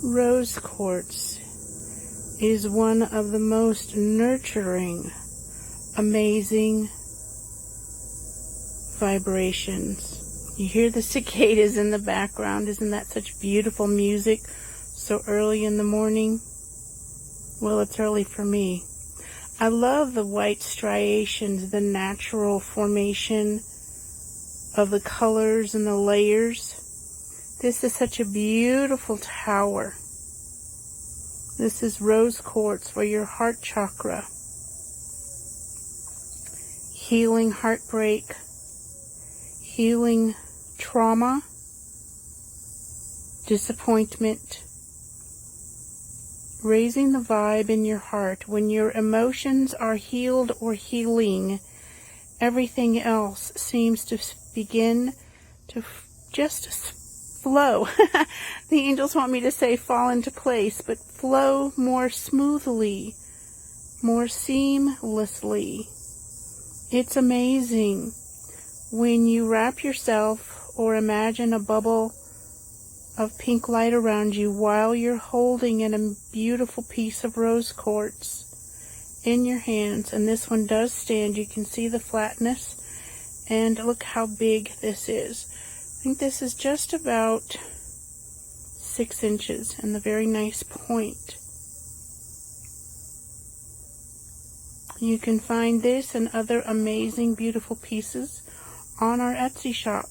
Rose quartz is one of the most nurturing, amazing vibrations. You hear the cicadas in the background. Isn't that such beautiful music so early in the morning? Well, it's early for me. I love the white striations, the natural formation of the colors and the layers. This is such a beautiful tower. This is rose quartz for your heart chakra. Healing heartbreak, healing trauma, disappointment, raising the vibe in your heart. When your emotions are healed or healing, everything else seems to begin to just flow. The angels want me to say fall into place, but flow more smoothly, more seamlessly. It's amazing when you wrap yourself or imagine a bubble of pink light around you while you're holding in a beautiful piece of rose quartz in your hands. And this one does stand. You can see the flatness, and look how big this is. I think this is just about 6 inches and the very nice point. You can find this and other amazing beautiful pieces on our Etsy shop.